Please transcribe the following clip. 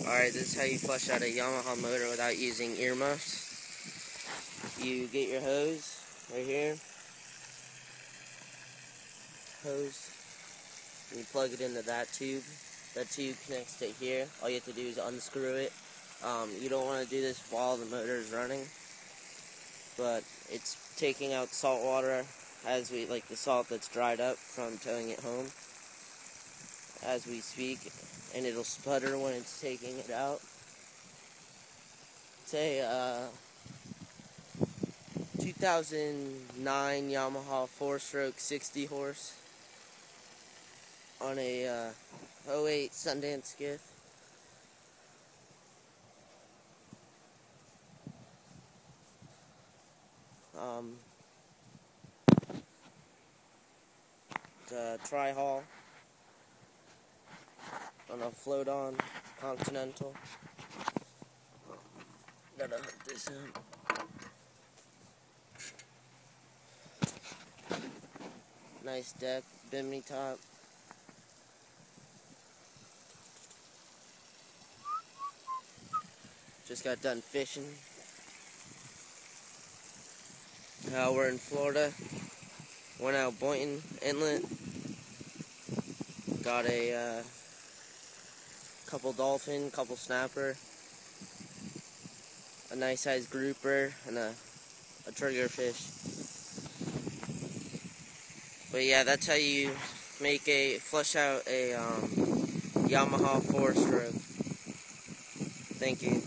Alright, this is how you flush out a Yamaha motor without using earmuffs. You get your hose right here. Hose. And you plug it into that tube. That tube connects to here. All you have to do is unscrew it. You don't want to do this while the motor is running. But it's taking out salt water as we, like the salt that's dried up from towing it home, as we speak, and it'll sputter when it's taking it out. It's a 2009 Yamaha 4-stroke 60 horse on a 08 Sundance skiff. It's a tri-hull on a float-on Continental. Gotta hook this in. Nice deck, bimini top. Just got done fishing. Now we're in Florida. Went out Boynton Inlet. Got a couple dolphin, couple snapper, a nice sized grouper, and a triggerfish. But yeah, that's how you flush out a Yamaha 4-stroke. Thank you.